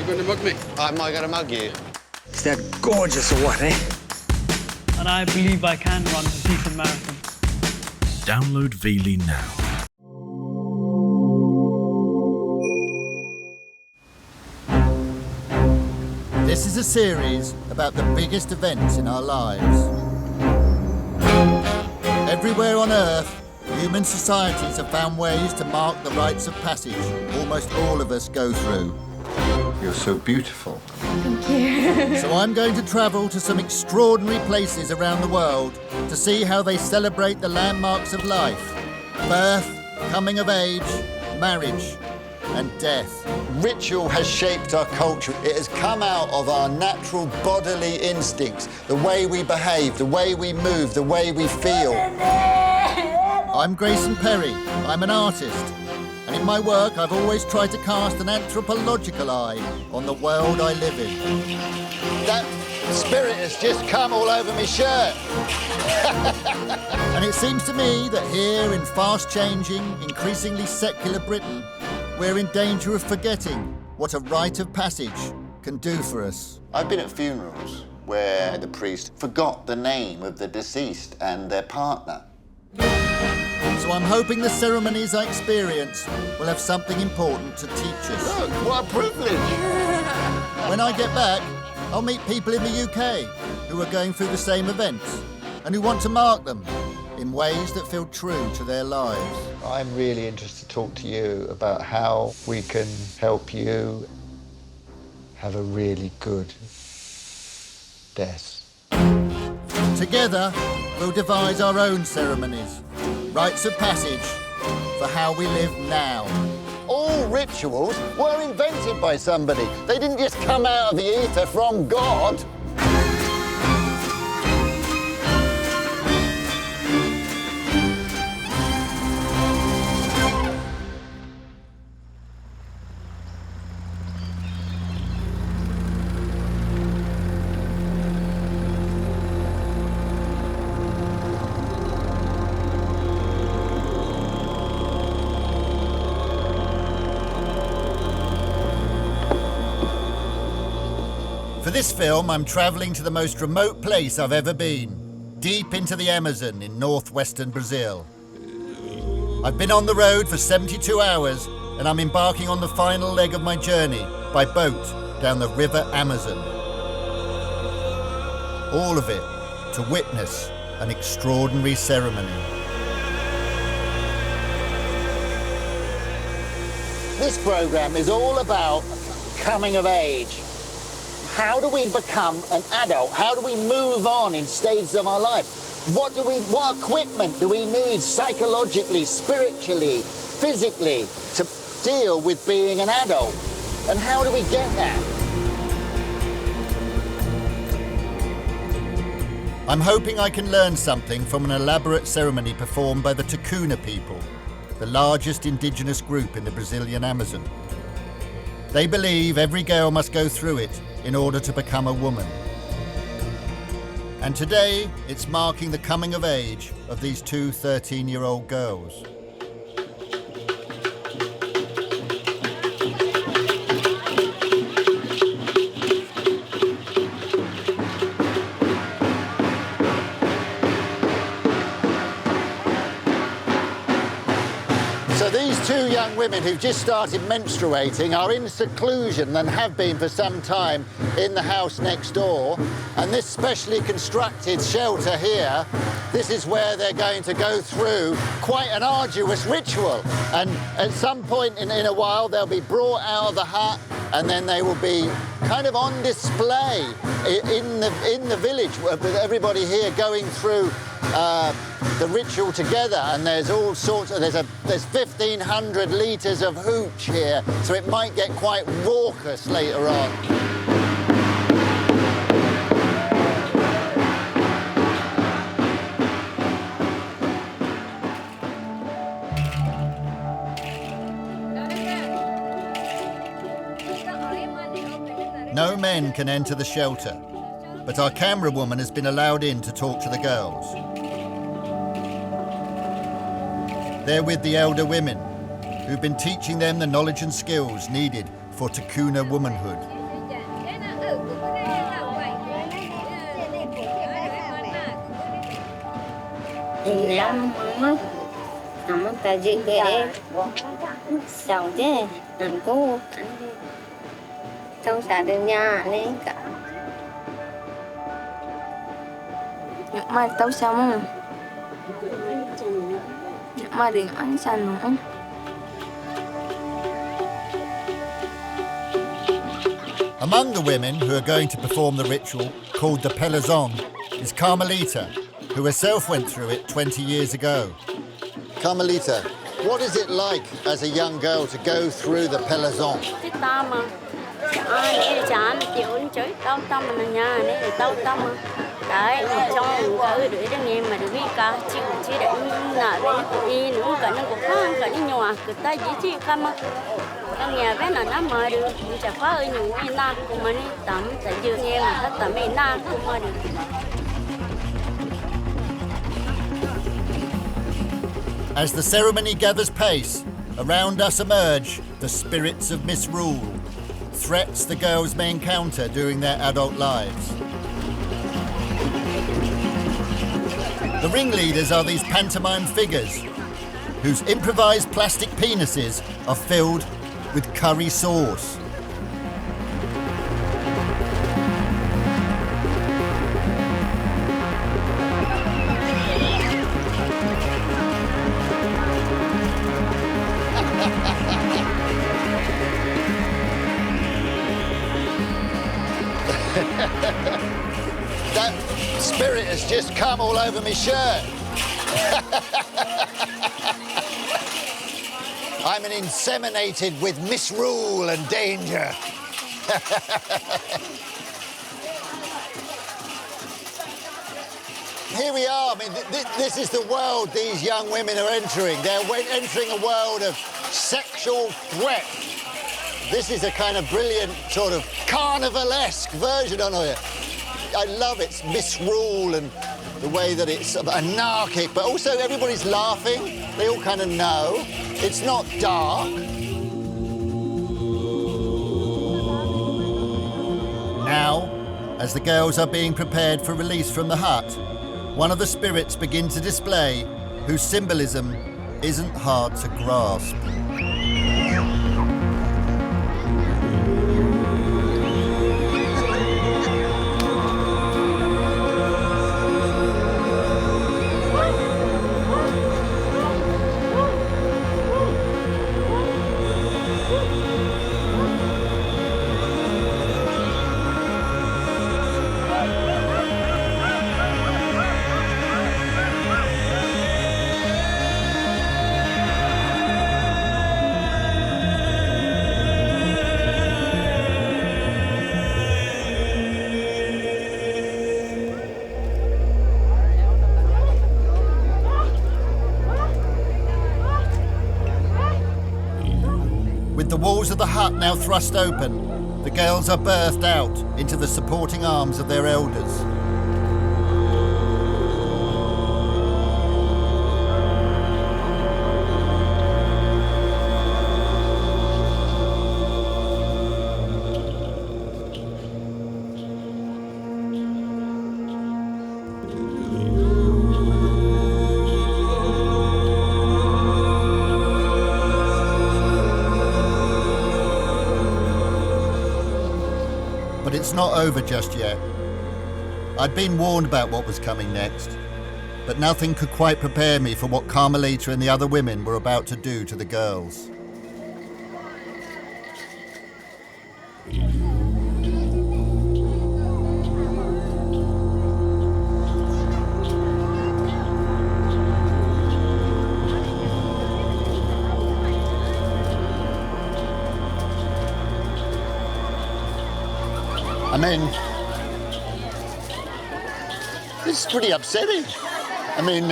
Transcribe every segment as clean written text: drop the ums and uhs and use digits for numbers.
You going to mug me? Am I going to mug you? Is that gorgeous or what, eh? And I believe I can run a decent marathon. Download Veely now. This is a series about the biggest events in our lives. Everywhere on Earth, human societies have found ways to mark the rites of passage almost all of us go through. You're so beautiful. Thank you. So I'm going to travel to some extraordinary places around the world to see how they celebrate the landmarks of life: birth, coming of age, marriage, and death. Ritual has shaped our culture. It has come out of our natural bodily instincts, the way we behave, the way we move, the way we feel. I'm Grayson Perry. I'm an artist. And in my work, I've always tried to cast an anthropological eye on the world I live in. That spirit has just come all over my shirt. And it seems to me that here in fast-changing, increasingly secular Britain, we're in danger of forgetting what a rite of passage can do for us. I've been at funerals where the priest forgot the name of the deceased and their partner. So I'm hoping the ceremonies I experience will have something important to teach us. Look, what a privilege! When I get back, I'll meet people in the UK who are going through the same events and who want to mark them in ways that feel true to their lives. I'm really interested to talk to you about how we can help you have a really good death. Together, we'll devise our own ceremonies, rites of passage for how we live now. All rituals were invented by somebody. They didn't just come out of the ether from God. For this film, I'm travelling to the most remote place I've ever been, deep into the Amazon in northwestern Brazil. I've been on the road for 72 hours, and I'm embarking on the final leg of my journey by boat down the River Amazon. All of it to witness an extraordinary ceremony. This program is all about coming of age. How do we become an adult? How do we move on in stages of our life? What equipment do we need psychologically, spiritually, physically to deal with being an adult? And how do we get that? I'm hoping I can learn something from an elaborate ceremony performed by the Ticuna people, the largest indigenous group in the Brazilian Amazon. They believe every girl must go through it in order to become a woman. And today, it's marking the coming of age of these two 13-year-old girls. So these two young women who've just started menstruating are in seclusion and have been for some time in the house next door. And this specially constructed shelter here, this is where they're going to go through quite an arduous ritual. And at some point in a while, they'll be brought out of the hut and then they will be kind of on display in the village with everybody here going through the ritual together, and there's all sorts of, there's 1,500 litres of hooch here, so it might get quite raucous later on. No men can enter the shelter, but our camera woman has been allowed in to talk to the girls. They're with the elder women, who've been teaching them the knowledge and skills needed for Takuna womanhood. Among the women who are going to perform the ritual, called the Pelazon, is Carmelita, who herself went through it 20 years ago. Carmelita, what is it like as a young girl to go through the Pelazon? As the ceremony gathers pace, around us emerge the spirits of misrule, threats the girls may encounter during their adult lives. The ringleaders are these pantomime figures, whose improvised plastic penises are filled with curry sauce. That spirit has just come all over my shirt. I'm an inseminated with misrule and danger. Here we are. I mean, this is the world these young women are entering. They're entering a world of sexual threat. This is a kind of brilliant sort of carnivalesque version on it. I love its misrule and the way that it's anarchic, but also everybody's laughing. They all kind of know. It's not dark. Now, as the girls are being prepared for release from the hut, one of the spirits begins to display whose symbolism isn't hard to grasp. With the walls of the hut now thrust open, the girls are birthed out into the supporting arms of their elders. But it's not over just yet. I'd been warned about what was coming next, but nothing could quite prepare me for what Carmelita and the other women were about to do to the girls. I mean, this is pretty upsetting. I mean,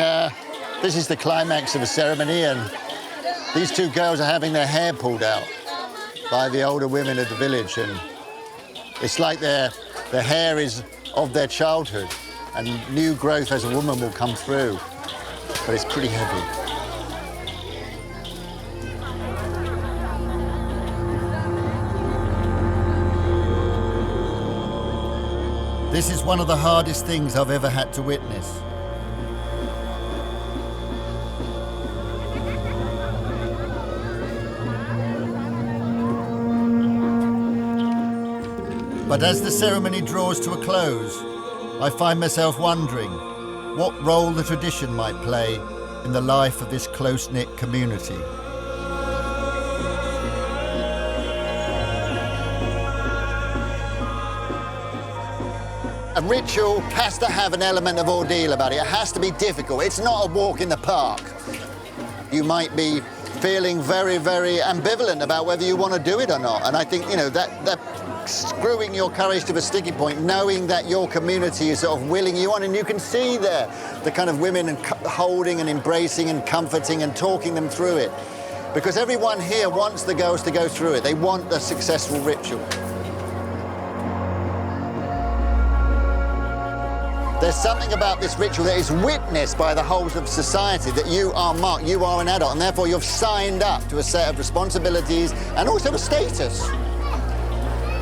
this is the climax of a ceremony, and these two girls are having their hair pulled out by the older women of the village, and it's like their hair is of their childhood, and new growth as a woman will come through, but it's pretty heavy. This is one of the hardest things I've ever had to witness. But as the ceremony draws to a close, I find myself wondering what role the tradition might play in the life of this close-knit community. A ritual has to have an element of ordeal about it. It has to be difficult. It's not a walk in the park. You might be feeling very, very ambivalent about whether you want to do it or not. And I think, you know, that screwing your courage to the sticky point, knowing that your community is sort of willing you on, and you can see there the kind of women and holding and embracing and comforting and talking them through it. Because everyone here wants the girls to go through it. They want a successful ritual. There's something about this ritual that is witnessed by the whole of society, that you are marked, you are an adult, and therefore you've signed up to a set of responsibilities and also a status.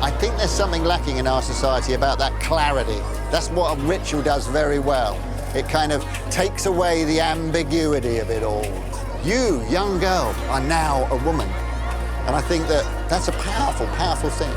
I think there's something lacking in our society about that clarity. That's what a ritual does very well. It kind of takes away the ambiguity of it all. You, young girl, are now a woman. And I think that that's a powerful, powerful thing.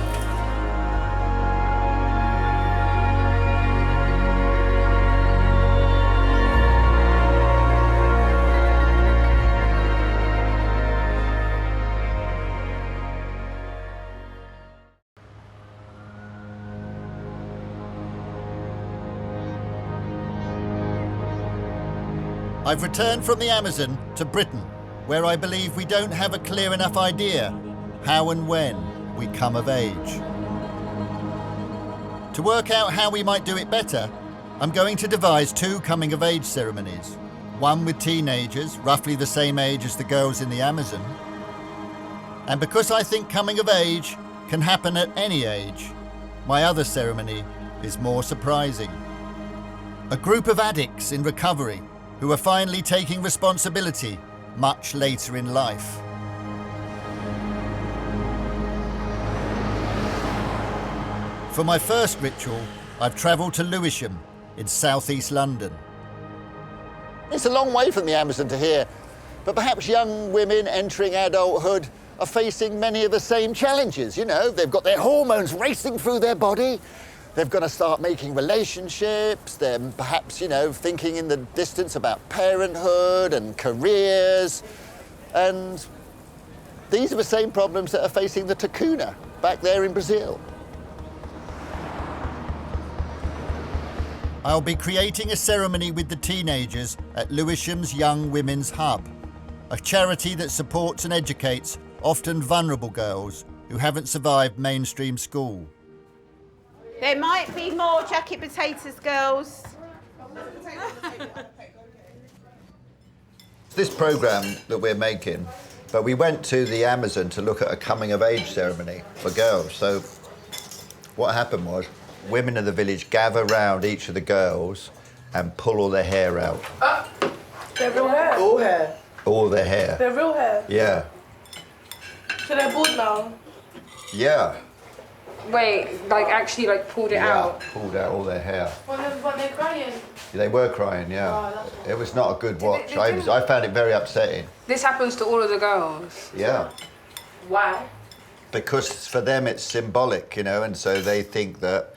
I've returned from the Amazon to Britain, where I believe we don't have a clear enough idea how and when we come of age. To work out how we might do it better, I'm going to devise 2 coming-of-age ceremonies. One with teenagers, roughly the same age as the girls in the Amazon. And because I think coming of age can happen at any age, my other ceremony is more surprising. A group of addicts in recovery who are finally taking responsibility much later in life. For my first ritual, I've travelled to Lewisham in southeast London. It's a long way from the Amazon to here, but perhaps young women entering adulthood are facing many of the same challenges. You know, they've got their hormones racing through their body. They've got to start making relationships. They're perhaps, you know, thinking in the distance about parenthood and careers. And these are the same problems that are facing the Takuna back there in Brazil. I'll be creating a ceremony with the teenagers at Lewisham's Young Women's Hub, a charity that supports and educates often vulnerable girls who haven't survived mainstream school. There might be more jacket potatoes, girls. This programme that we're making, but we went to the Amazon to look at a coming-of-age ceremony for girls. So what happened was, women of the village gather round each of the girls and pull all their hair out. Their real hair? All hair? All their hair. Their real hair? Yeah. So they're bald now? Yeah. Wait, like actually like pulled it out? Pulled out all their hair. What, they're crying? They were crying, yeah. Oh, it was not a good watch. I found it very upsetting. This happens to all of the girls? Yeah. Why? Because for them it's symbolic, you know, and so they think that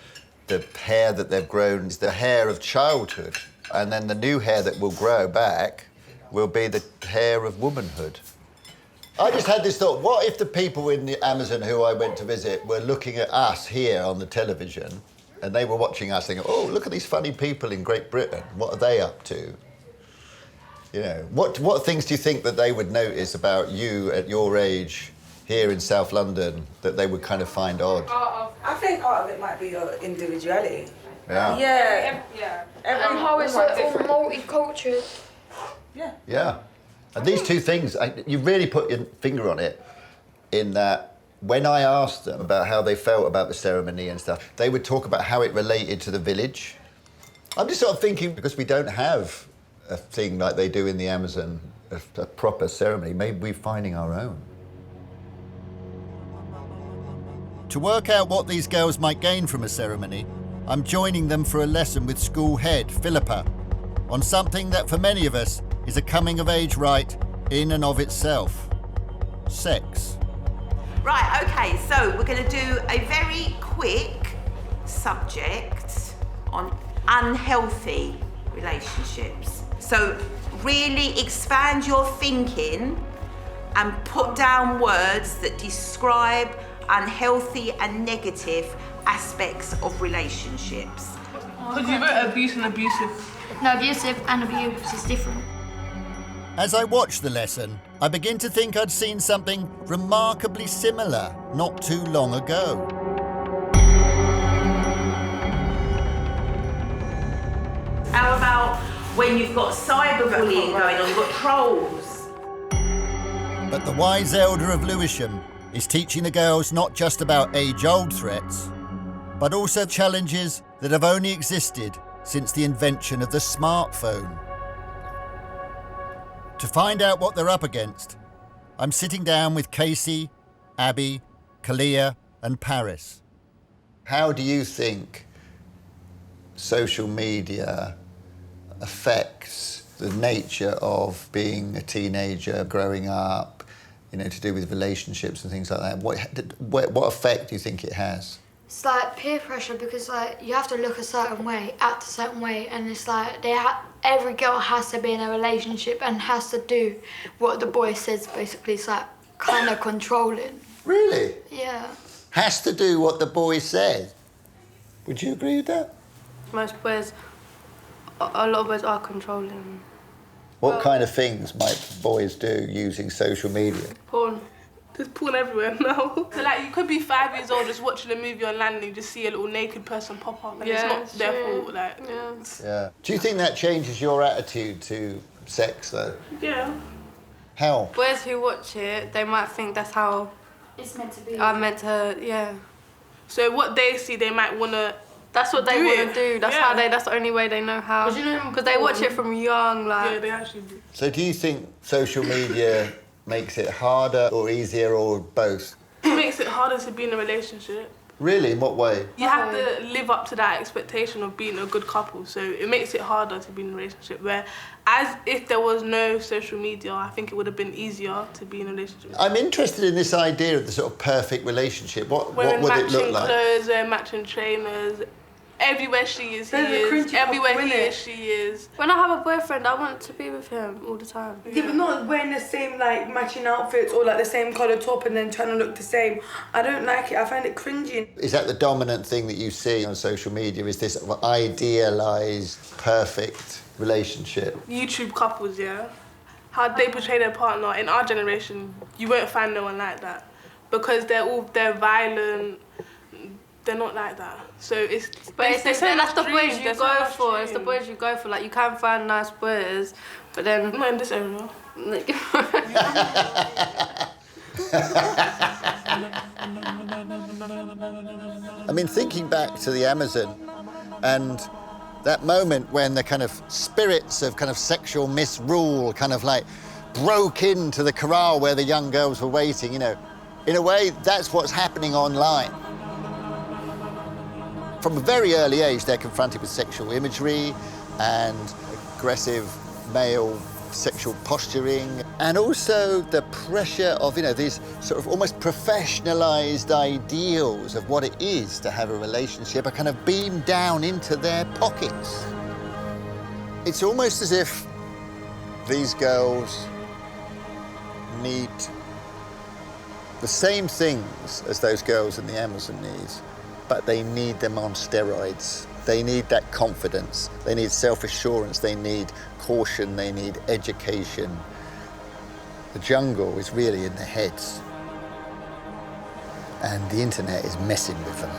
the hair that they've grown is the hair of childhood, and then the new hair that will grow back will be the hair of womanhood. I just had this thought, what if the people in the Amazon who I went to visit were looking at us here on the television, and they were watching us thinking, oh, look at these funny people in Great Britain, what are they up to? You know, what things do you think that they would notice about you at your age here in South London that they would kind of find odd? I think part of it might be your individuality. Yeah. Yeah. And how it's like all multicultural. Yeah. Yeah. And these 2 things, you really put your finger on it, in that when I asked them about how they felt about the ceremony and stuff, they would talk about how it related to the village. I'm just sort of thinking, because we don't have a thing like they do in the Amazon, a proper ceremony, maybe we're finding our own. To work out what these girls might gain from a ceremony, I'm joining them for a lesson with school head Philippa on something that for many of us is a coming-of-age rite in and of itself: sex. Right, okay, so we're going to do a very quick subject on unhealthy relationships. So really expand your thinking and put down words that describe unhealthy and negative aspects of relationships. Because you wrote abuse and abusive. No, abusive and abuse is different. As I watch the lesson, I begin to think I'd seen something remarkably similar not too long ago. How about when you've got cyberbullying going on, you've got trolls? But the wise elder of Lewisham is teaching the girls not just about age-old threats, but also challenges that have only existed since the invention of the smartphone. To find out what they're up against, I'm sitting down with Casey, Abby, Kalia, and Paris. How do you think social media affects the nature of being a teenager, growing up, you know, to do with relationships and things like that? What effect do you think it has? It's like peer pressure because like you have to look a certain way, act a certain way, and it's like every girl has to be in a relationship and has to do what the boy says. Basically, it's like kind of controlling. Really? Yeah. Has to do what the boy says. Would you agree with that? Most boys, a lot of boys are controlling. What kind of things might boys do using social media? Porn. There's porn everywhere now. So like you could be 5 years old just watching a movie online and you just see a little naked person pop up and it's not their fault. Like, Yeah. Do you think that changes your attitude to sex though? Yeah. How? Boys who watch it, they might think that's how It's meant to be. I'm meant to, yeah. So what they see, they might want to. That's what they want to do. That's how Yeah. that's the only way they know how. Because they watch it from young, like. Yeah, they actually do. So do you think social media makes it harder or easier or both? It makes it harder to be in a relationship. Really? In what way? You have to live up to that expectation of being a good couple, so it makes it harder to be in a relationship. Where, as if there was no social media, I think it would have been easier to be in a relationship. I'm interested in this idea of the sort of perfect relationship. What would it look like? Wearing matching clothes, wearing matching trainers. Everywhere she is, he is. Everywhere he is, she is. When I have a boyfriend, I want to be with him all the time. Yeah, but not wearing the same like matching outfits or like the same colour top and then trying to look the same. I don't like it. I find it cringy. Is that the dominant thing that you see on social media? Is this sort of idealised, perfect relationship? YouTube couples, yeah. How they portray their partner. In our generation, you won't find no one like that. Because they're violent. They're not like that. So it's... But that's the boys you go for. It's the boys you go for. Like, you can find nice boys, but then... Not in this area. I mean, thinking back to the Amazon and that moment when the kind of spirits of kind of sexual misrule kind of like broke into the corral where the young girls were waiting, you know, in a way, that's what's happening online. From a very early age, they're confronted with sexual imagery and aggressive male sexual posturing, and also the pressure of, you know, these sort of almost professionalized ideals of what it is to have a relationship are kind of beamed down into their pockets. It's almost as if these girls need the same things as those girls in the Amazon need, but they need them on steroids. They need that confidence, they need self-assurance, they need caution, they need education. The jungle is really in their heads, and the internet is messing with them.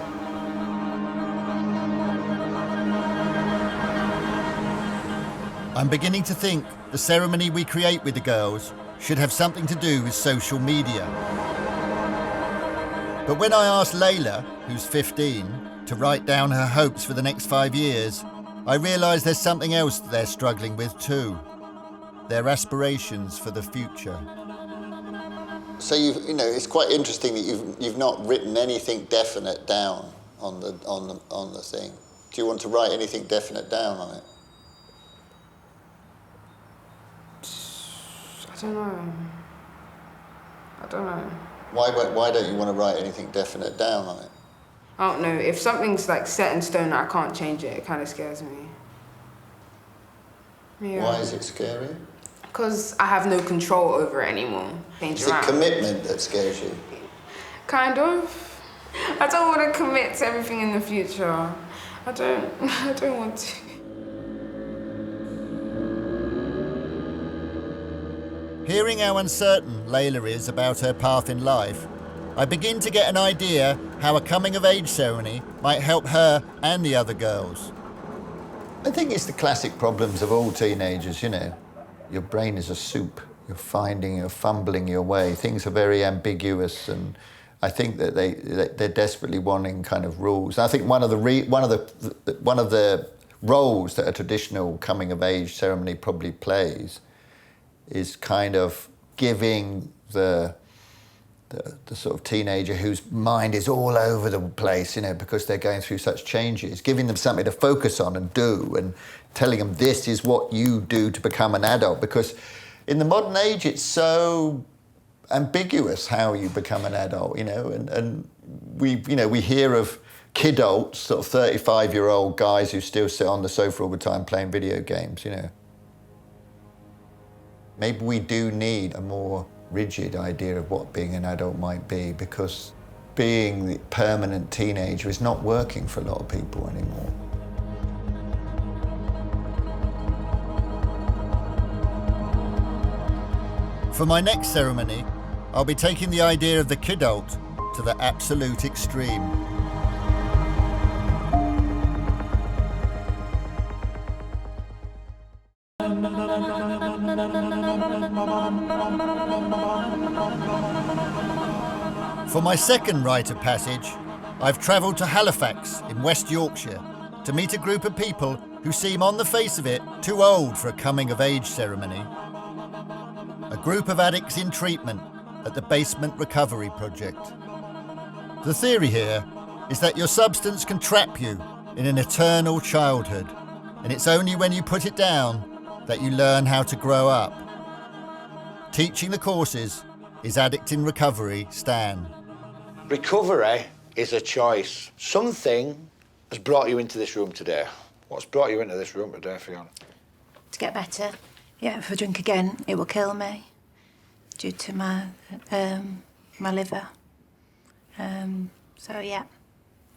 I'm beginning to think the ceremony we create with the girls should have something to do with social media. But when I asked Layla, who's 15, to write down her hopes for the next 5 years, I realised there's something else they're struggling with too. Their aspirations for the future. So you know, it's quite interesting that you've not written anything definite down on the thing. Do you want to write anything definite down on it? I don't know. Why don't you want to write anything definite down on it? I don't know. If something's like set in stone that I can't change it kind of scares me. Yeah. Why is it scary? Because I have no control over it anymore. Is it commitment that scares you? Kind of. I don't want to commit to everything in the future. I don't want to. Hearing how uncertain Layla is about her path in life, I begin to get an idea how a coming-of-age ceremony might help her and the other girls. I think it's the classic problems of all teenagers, you know. Your brain is a soup. You're fumbling your way. Things are very ambiguous, and I think that they're desperately wanting kind of rules. And I think one of the roles that a traditional coming-of-age ceremony probably plays is kind of giving the sort of teenager whose mind is all over the place, you know, because they're going through such changes, giving them something to focus on and do, and telling them this is what you do to become an adult. Because in the modern age, it's so ambiguous how you become an adult, you know, and we hear of kidults, sort of 35-year-old guys who still sit on the sofa all the time playing video games, you know. Maybe we do need a more rigid idea of what being an adult might be, because being the permanent teenager is not working for a lot of people anymore. For my next ceremony, I'll be taking the idea of the kidult to the absolute extreme. For my second rite of passage, I've travelled to Halifax in West Yorkshire to meet a group of people who seem on the face of it too old for a coming-of-age ceremony. A group of addicts in treatment at the Basement Recovery Project. The theory here is that your substance can trap you in an eternal childhood, and it's only when you put it down that you learn how to grow up. Teaching the courses is Addict in Recovery, Stan. Recovery is a choice. Something has brought you into this room today. What's brought you into this room today, Fiona? To get better. Yeah, if I drink again, it will kill me due to my liver. So, yeah,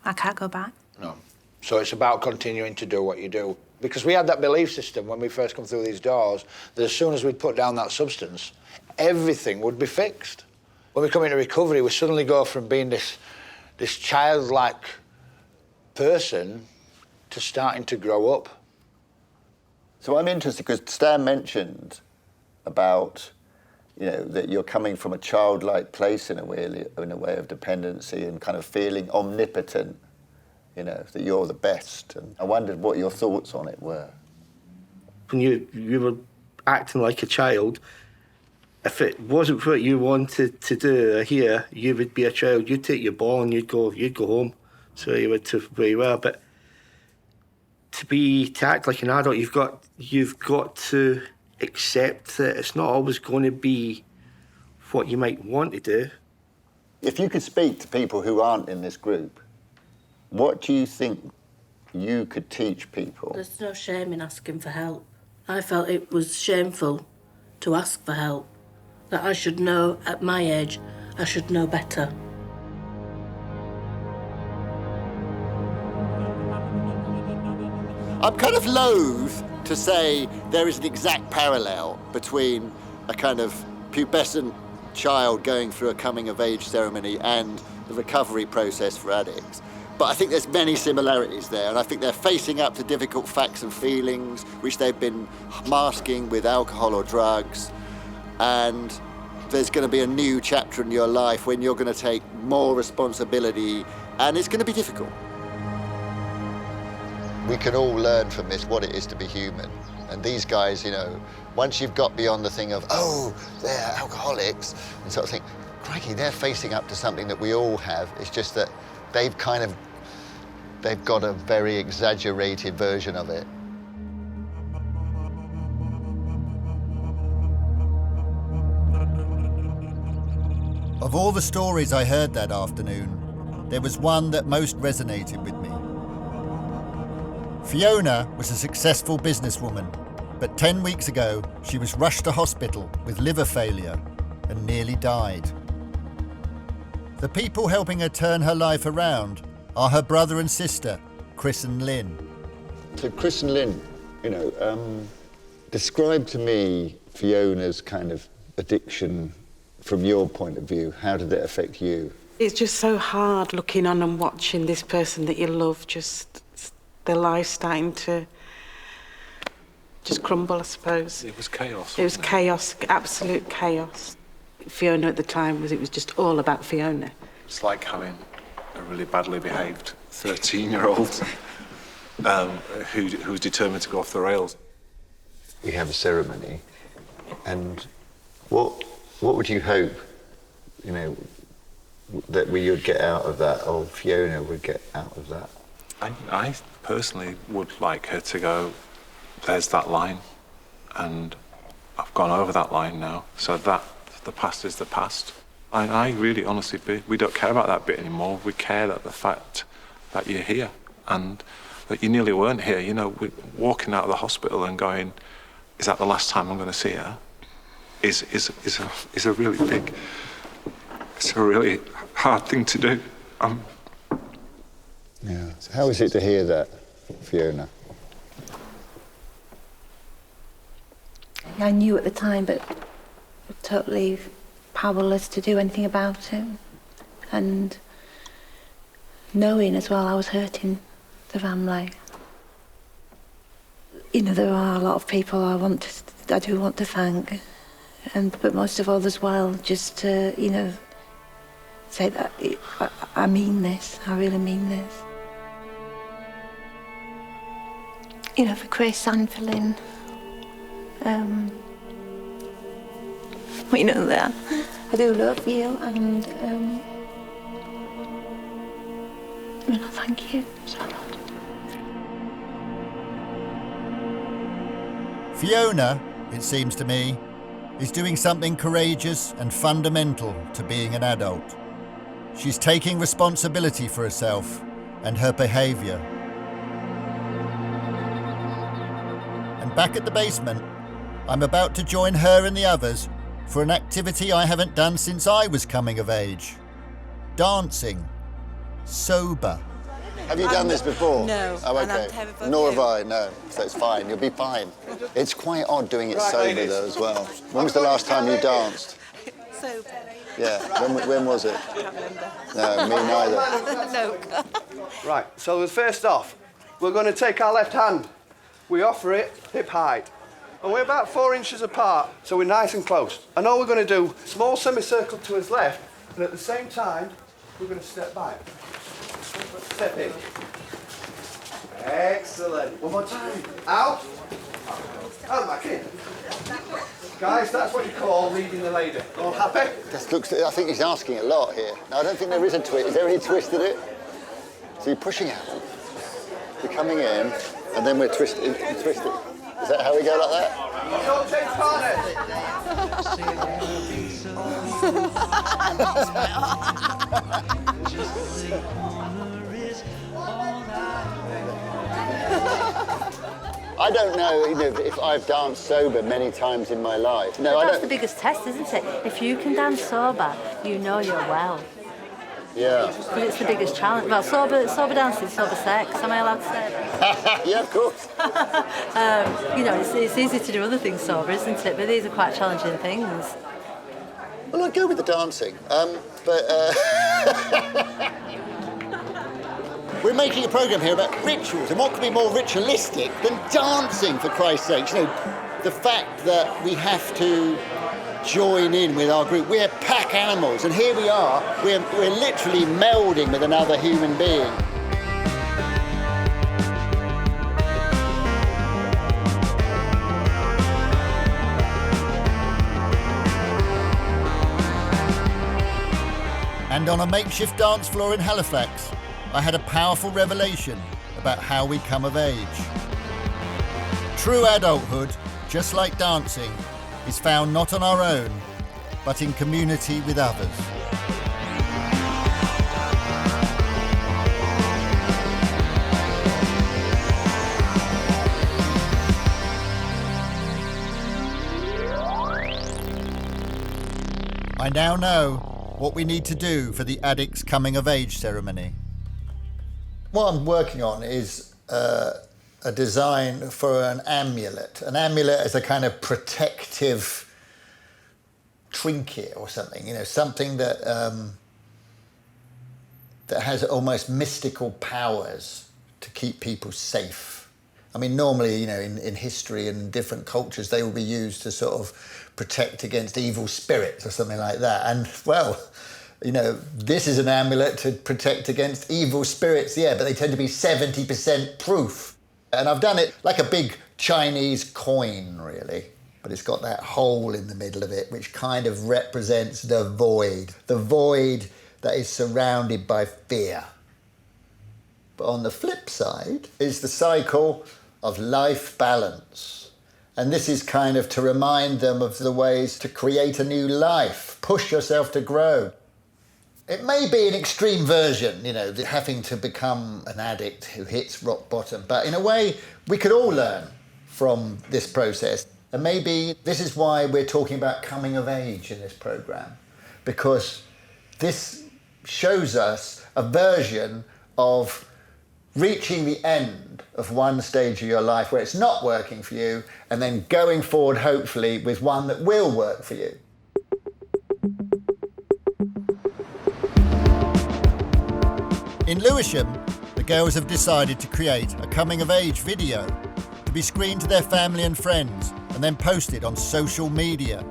I can't go back. No. So it's about continuing to do what you do. Because we had that belief system when we first come through these doors that as soon as we'd put down that substance, everything would be fixed. When we come into recovery, we suddenly go from being this childlike person to starting to grow up. So I'm interested because Stan mentioned about, you know, that you're coming from a childlike place in a way of dependency and kind of feeling omnipotent, you know, that you're the best. And I wondered what your thoughts on it were. When you were acting like a child, if it wasn't what you wanted to do here, you would be a child. You'd take your ball and you'd go home. So you would to where you were. But to act like an adult, you've got to accept that it's not always going to be what you might want to do. If you could speak to people who aren't in this group, what do you think you could teach people? There's no shame in asking for help. I felt it was shameful to ask for help, that I should know at my age, I should know better. I'm kind of loath to say there is an exact parallel between a kind of pubescent child going through a coming-of-age ceremony and the recovery process for addicts. But I think there's many similarities there, and I think they're facing up to difficult facts and feelings which they've been masking with alcohol or drugs, and there's going to be a new chapter in your life when you're going to take more responsibility, and it's going to be difficult. We can all learn from this what it is to be human. And these guys, you know, once you've got beyond the thing of, oh, they're alcoholics, and sort of think, crikey, they're facing up to something that we all have. It's just that they've kind of they've got a very exaggerated version of it. Of all the stories I heard that afternoon, there was one that most resonated with me. Fiona was a successful businesswoman, but 10 weeks ago, she was rushed to hospital with liver failure and nearly died. The people helping her turn her life around are her brother and sister, Chris and Lynn. So Chris and Lynn, describe to me Fiona's kind of addiction from your point of view. How did it affect you? It's just so hard looking on and watching this person that you love, just their life starting to just crumble, I suppose. It was chaos. It was chaos, absolute chaos. Fiona at the time it was just all about Fiona. It's like having a really badly behaved 13-year-old who's determined to go off the rails. We have a ceremony, and what would you hope, that we would get out of that, or Fiona would get out of that? I personally would like her to go, there's that line, and I've gone over that line now, so that the past is the past. I really honestly, we don't care about that bit anymore. We care that the fact that you're here and that you nearly weren't here. We're walking out of the hospital and going, is that the last time I'm going to see her? Is a really big, it's a really hard thing to do. Yeah. So how is it to hear that, Fiona? I knew at the time, but totally powerless to do anything about it. And knowing as well I was hurting the family. There are a lot of people I do want to thank, but most of all as well, just to, say that I mean this, I really mean this. For Chris and for Lynn. That I do love you, and thank you so much. Fiona, it seems to me, is doing something courageous and fundamental to being an adult. She's taking responsibility for herself and her behaviour. And back at the basement, I'm about to join her and the others for an activity I haven't done since I was coming of age. Dancing. Sober. Have you done this before? No. Oh, okay. Nor have I, no. So it's fine, you'll be fine. It's quite odd doing it sober, though, as well. When was the last time you danced? Sober. Yeah, when was it? I can't remember. No, me neither. No. Right, so first off, we're going to take our left hand. We offer it hip height. And we're about 4 inches apart, so we're nice and close. And all we're going to do, small semicircle to his left, and at the same time, we're going to step back. Step in. Excellent. One more time. Out. And back in. Guys, that's what you call leading the lady. All happy? I think he's asking a lot here. No, I don't think there is a twist. Is there any twist in it? So you're pushing out, you're coming in, and then we're twisting. Is that how we go like that? Don't change I don't know if I've danced sober many times in my life. No, I don't. That's the biggest test, isn't it? If you can dance sober, you know you're well. Yeah. But it's the biggest challenge. Well, sober dancing, sober sex. Am I allowed to say that? Yeah, of course. It's easy to do other things sober, isn't it? But these are quite challenging things. Well, I'd go with the dancing, We're making a programme here about rituals, and what could be more ritualistic than dancing, for Christ's sake? The fact that we have to join in with our group. We're pack animals, and here we are. We're literally melding with another human being. And on a makeshift dance floor in Halifax, I had a powerful revelation about how we come of age. True adulthood, just like dancing, is found not on our own, but in community with others. I now know what we need to do for the Addicts Coming of Age ceremony. What I'm working on is a design for an amulet. An amulet is a kind of protective trinket or something, you know, something that that has almost mystical powers to keep people safe. I mean, normally, you know, in history and different cultures, they will be used to sort of protect against evil spirits or something like that. And, well, you know, this is an amulet to protect against evil spirits, yeah, but they tend to be 70% proof. And I've done it like a big Chinese coin, really. But it's got that hole in the middle of it, which kind of represents the void that is surrounded by fear. But on the flip side is the cycle of life balance. And this is kind of to remind them of the ways to create a new life, push yourself to grow. It may be an extreme version, you know, having to become an addict who hits rock bottom, but in a way, we could all learn from this process. And maybe this is why we're talking about coming of age in this programme, because this shows us a version of reaching the end of one stage of your life where it's not working for you, and then going forward, hopefully, with one that will work for you. In Lewisham, the girls have decided to create a coming-of-age video to be screened to their family and friends and then posted on social media.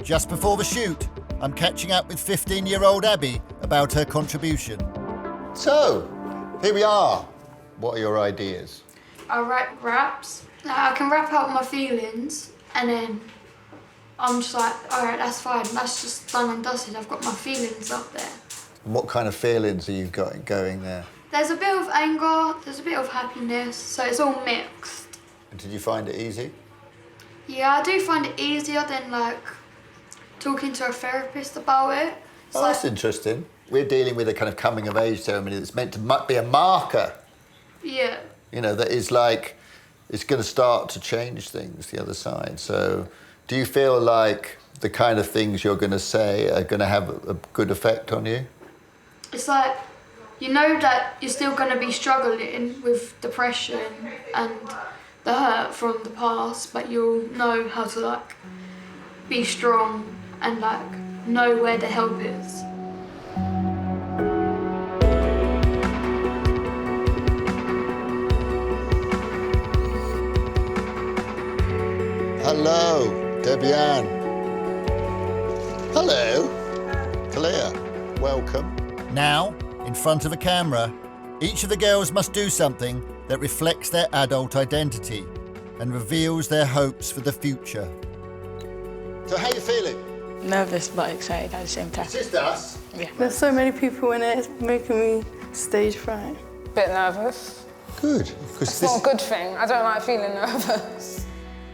Just before the shoot, I'm catching up with 15-year-old Abby about her contribution. So, here we are. What are your ideas? I write raps. I can rap out my feelings, and then I'm just like, all right, that's fine. That's just done and dusted. I've got my feelings up there. What kind of feelings are you got going there? There's a bit of anger, there's a bit of happiness, so it's all mixed. And did you find it easy? Yeah, I do find it easier than, like, talking to a therapist about it. It's Oh, that's interesting. We're dealing with a kind of coming-of-age ceremony that's meant to be a marker. Yeah. You know, that is like, it's going to start to change things the other side. So do you feel like the kind of things you're going to say are going to have a good effect on you? It's like, you know that you're still going to be struggling with depression and the hurt from the past, but you'll know how to, like, be strong and, like, know where the help is. Hello, Debbie Ann. Hello, Talia. Welcome. Now, in front of a camera, each of the girls must do something that reflects their adult identity and reveals their hopes for the future. So how are you feeling? Nervous but excited at the same time. It's just us. Yeah. There's so many people in it, it's making me stage fright. Bit nervous. Good. It's not a good thing. I don't like feeling nervous.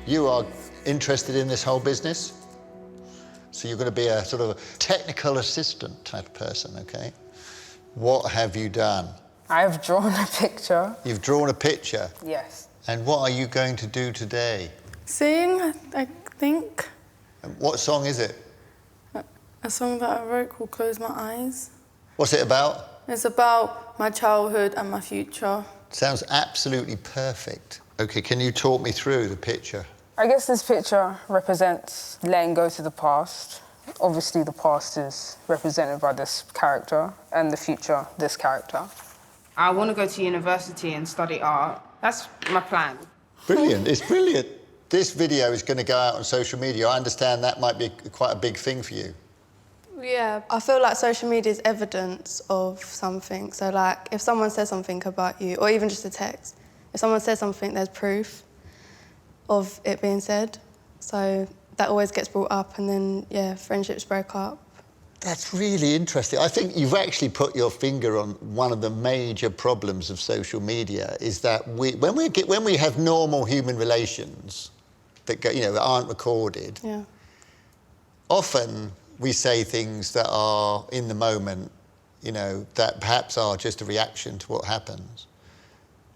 You are interested in this whole business? So you're going to be a sort of a technical assistant type person, okay? What have you done? I've drawn a picture. You've drawn a picture? Yes. And what are you going to do today? Sing, I think. And what song is it? A song that I wrote called Close My Eyes. What's it about? It's about my childhood and my future. Sounds absolutely perfect. Okay, can you talk me through the picture? I guess this picture represents letting go to the past. Obviously, the past is represented by this character, and the future, this character. I want to go to university and study art. That's my plan. Brilliant, it's brilliant. This video is going to go out on social media. I understand that might be quite a big thing for you. Yeah, I feel like social media is evidence of something. So, like, if someone says something about you, or even just a text, if someone says something, there's proof of it being said. So that always gets brought up, and then, yeah, friendships break up. That's really interesting. I think you've actually put your finger on one of the major problems of social media, is that when we have normal human relations that go, that aren't recorded, often we say things that are in the moment, that perhaps are just a reaction to what happens.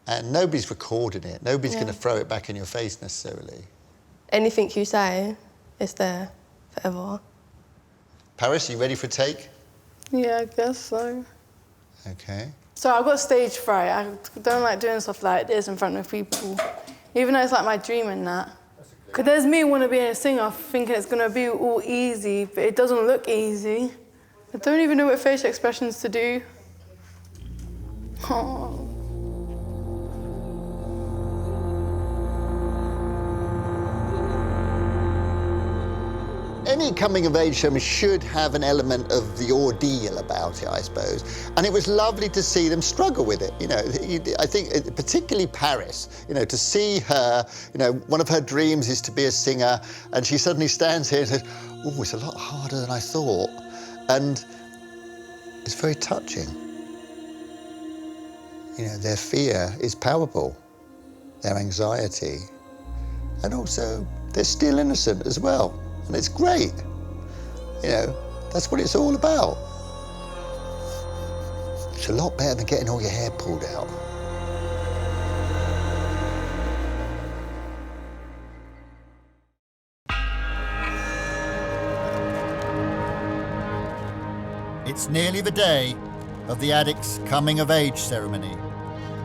And nobody's recording it. Nobody's going to throw it back in your face necessarily. Anything you say is there forever. Paris, are you ready for a take? Yeah, I guess so. Okay. So I've got stage fright. I don't like doing stuff like this in front of people, even though it's like my dream and that. Because there's me wanting to be a singer, thinking it's going to be all easy, but it doesn't look easy. I don't even know what facial expressions to do. Oh. Any coming-of-age ceremony should have an element of the ordeal about it, I suppose. And it was lovely to see them struggle with it. I think particularly Paris, to see her, one of her dreams is to be a singer, and she suddenly stands here and says, oh, it's a lot harder than I thought. And it's very touching. Their fear is palpable, their anxiety. And also, they're still innocent as well. And it's great. That's what it's all about. It's a lot better than getting all your hair pulled out. It's nearly the day of the addicts' coming-of-age ceremony,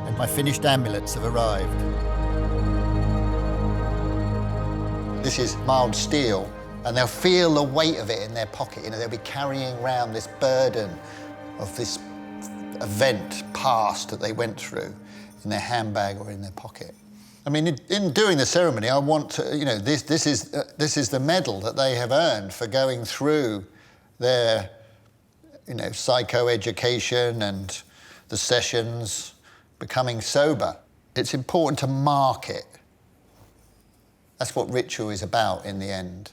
and my finished amulets have arrived. This is mild steel, and they'll feel the weight of it in their pocket. They'll be carrying around this burden of this event past that they went through in their handbag or in their pocket. I mean, in doing the ceremony, I want to, this is the medal that they have earned for going through their, psychoeducation and the sessions, becoming sober. It's important to mark it. That's what ritual is about in the end.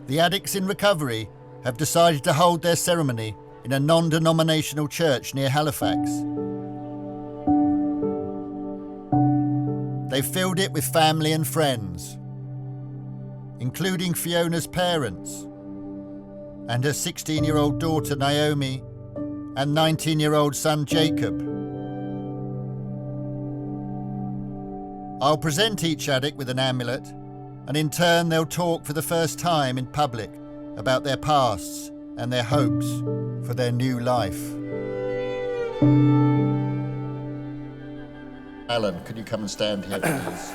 The addicts in recovery have decided to hold their ceremony in a non-denominational church near Halifax. They've filled it with family and friends, including Fiona's parents and her 16-year-old daughter Naomi and 19-year-old son Jacob. I'll present each addict with an amulet, and in turn they'll talk for the first time in public about their pasts and their hopes for their new life. Alan, could you come and stand here, please?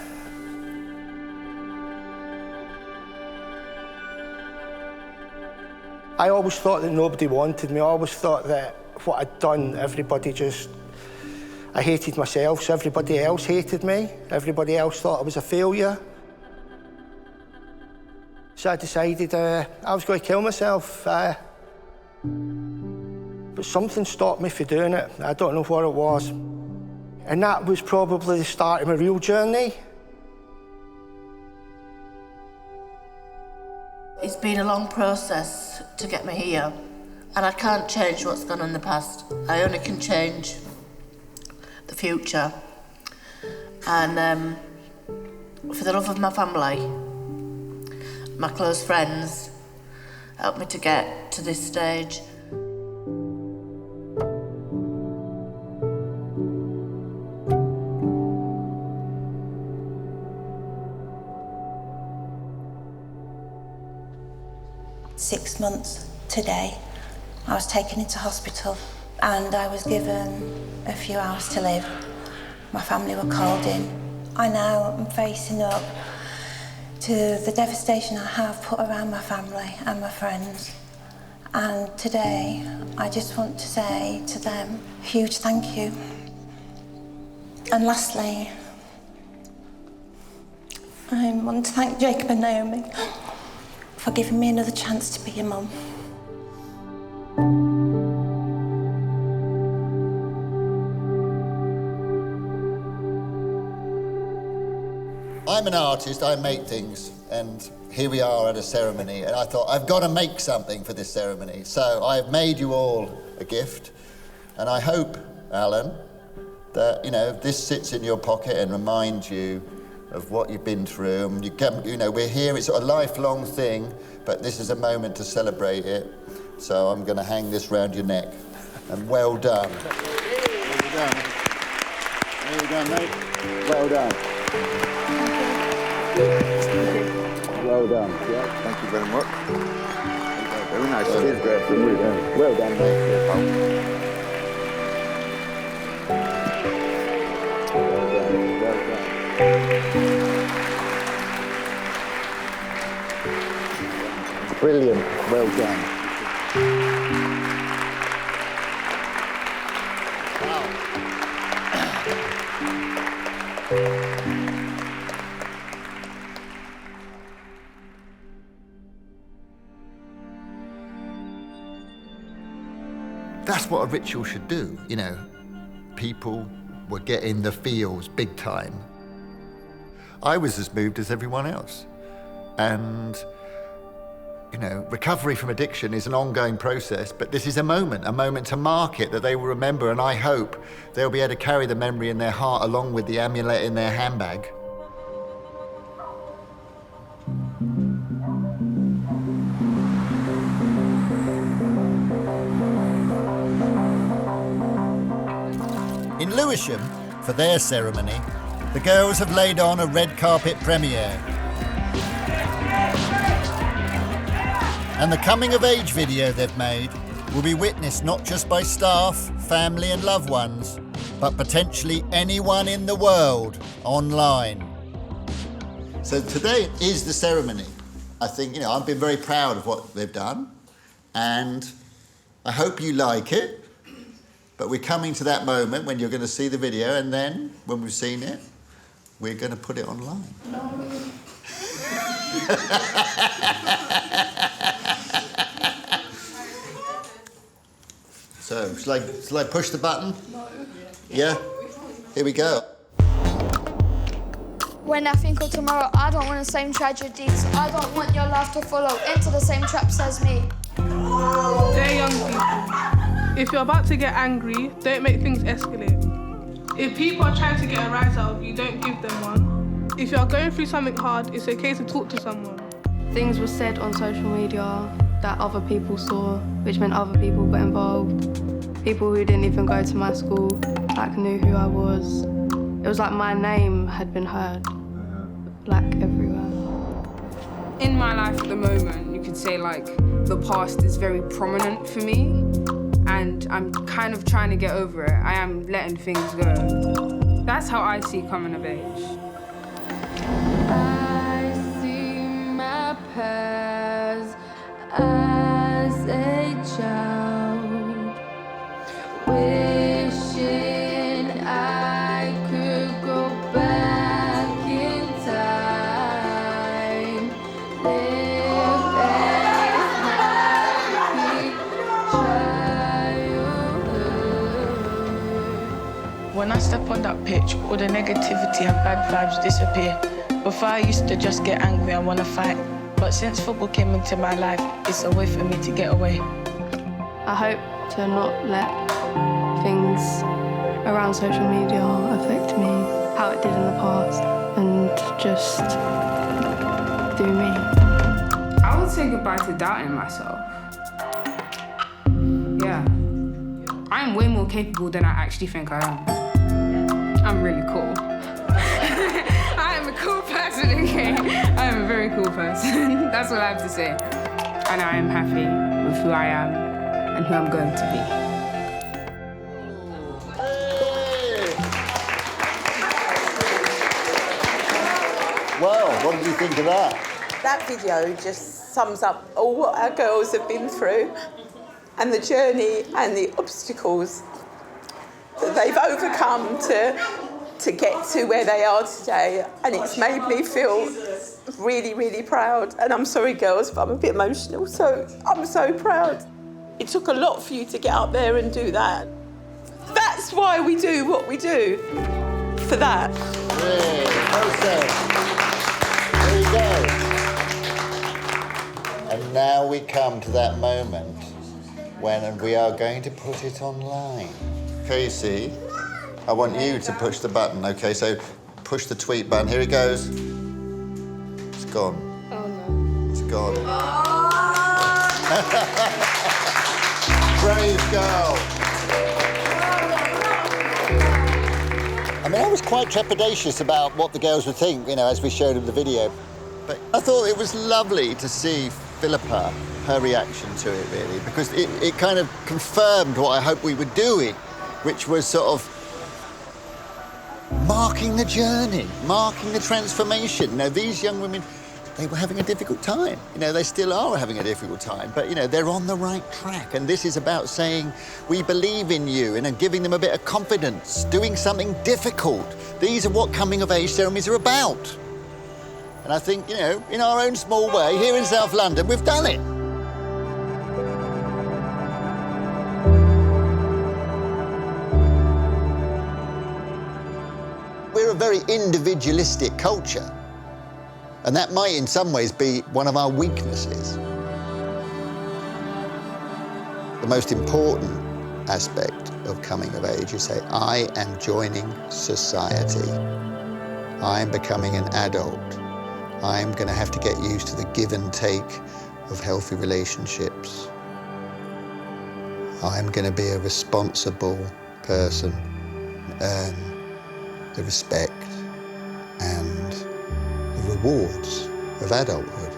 I always thought that nobody wanted me. I always thought that what I'd done, I hated myself, so everybody else hated me. Everybody else thought I was a failure. So I decided I was going to kill myself. But something stopped me from doing it. I don't know what it was. And that was probably the start of my real journey. It's been a long process to get me here, and I can't change what's gone on in the past. I only can change the future. And for the love of my family, my close friends helped me to get to this stage. Six months today, I was taken into hospital and I was given a few hours to live. My family were called in. I now am facing up to the devastation I have put around my family and my friends. And today, I just want to say to them, a huge thank you. And lastly, I want to thank Jacob and Naomi for giving me another chance to be a mum. I'm an artist, I make things, and here we are at a ceremony, and I thought, I've got to make something for this ceremony. So I've made you all a gift, and I hope, Alan, that, you know, this sits in your pocket and reminds you of what you've been through. And you know, we're here, it's a lifelong thing, but this is a moment to celebrate it. So I'm going to hang this round your neck. And well done. Well done. Well done, mate. Well done. Well done. Yeah. Thank you very much. Very nice. It is great. Well done, mate. Brilliant. Well done. That's what a ritual should do, you know. People were getting the feels big time. I was as moved as everyone else. And, you know, recovery from addiction is an ongoing process, but this is a moment to mark it, that they will remember, and I hope they'll be able to carry the memory in their heart along with the amulet in their handbag. In Lewisham, for their ceremony, the girls have laid on a red carpet premiere. And the coming-of-age video they've made will be witnessed not just by staff, family and loved ones, but potentially anyone in the world online. So today is the ceremony. I think, you know, I've been very proud of what they've done, and I hope you like it. But we're coming to that moment when you're going to see the video, and then, when we've seen it, we're going to put it online. No. So, shall I push the button? No. Yeah? Here we go. When I think of tomorrow, I don't want the same tragedies. I don't want your life to follow into the same traps as me. They're young people. If you're about to get angry, don't make things escalate. If people are trying to get a rise out of you, don't give them one. If you're going through something hard, it's okay to talk to someone. Things were said on social media that other people saw, which meant other people got involved. People who didn't even go to my school, like, knew who I was. It was like my name had been heard, like, everywhere. In my life at the moment, you could say, like, the past is very prominent for me. And I'm kind of trying to get over it. I am letting things go. That's how I see coming of age. I see my past as a child, wishing I could go back in time, live as happy child. When I step on that pitch, all the negativity and bad vibes disappear. Before I used to just get angry and want to fight. But since football came into my life, it's a way for me to get away. I hope to not let things around social media affect me how it did in the past, and just do me. I would say goodbye to doubting myself. Yeah. I'm way more capable than I actually think I am. I'm really cool. I am a cool person, okay? I am a very cool person. That's what I have to say. And I am happy with who I am and who I'm going to be. Well, what did you think of that? That video just sums up all what our girls have been through and the journey and the obstacles that they've overcome to get to where they are today. And it's made me feel really, really proud. And I'm sorry, girls, but I'm a bit emotional, so I'm so proud. It took a lot for you to get up there and do that. That's why we do what we do, for that. Yeah, well said. go. And now we come to that moment when we are going to put it online. Casey, I want you to push the button, okay? So push the tweet button. Here it goes. It's gone. Oh no. It's gone. Brave girl. I mean, I was quite trepidatious about what the girls would think, you know, as we showed them the video. But I thought it was lovely to see Philippa, her reaction to it, really, because it kind of confirmed what I hoped we were doing, which was sort of marking the journey, marking the transformation. You know, these young women, they were having a difficult time. You know, they still are having a difficult time, but, you know, they're on the right track. And this is about saying, we believe in you, and giving them a bit of confidence, doing something difficult. These are what coming-of-age ceremonies are about. And I think, you know, in our own small way, here in South London, we've done it. We're a very individualistic culture. And that might, in some ways, be one of our weaknesses. The most important aspect of coming of age is say, I am joining society. I am becoming an adult. I'm going to have to get used to the give and take of healthy relationships. I'm going to be a responsible person, earn the respect and the rewards of adulthood.